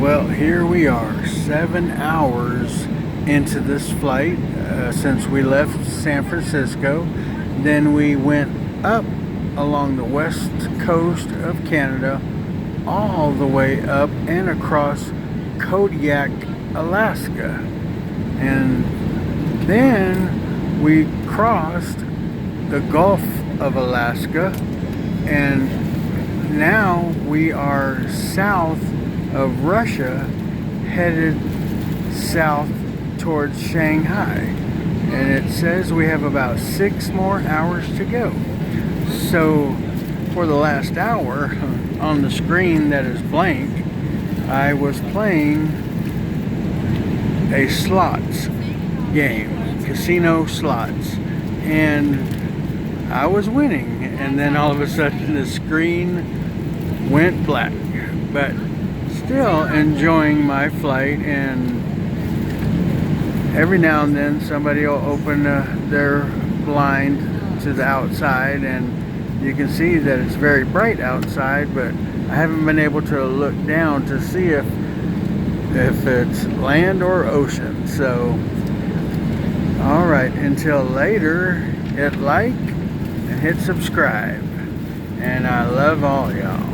Well, here we are, 7 hours into this flight since we left San Francisco. Then we went up along the west coast of Canada, all the way up and across Kodiak, Alaska. And then we crossed the Gulf of Alaska, and now we are south of Russia, headed south towards Shanghai, and it says we have about 6 more hours to go. So for the last hour on the screen that is blank, I was playing a slots game, casino slots, and I was winning, and then all of a sudden the screen went black. But still enjoying my flight, and every now and then somebody will open their blind to the outside, and you can see that it's very bright outside, but I haven't been able to look down to see if it's land or ocean. So alright, until later, hit like and hit subscribe, and I love all y'all.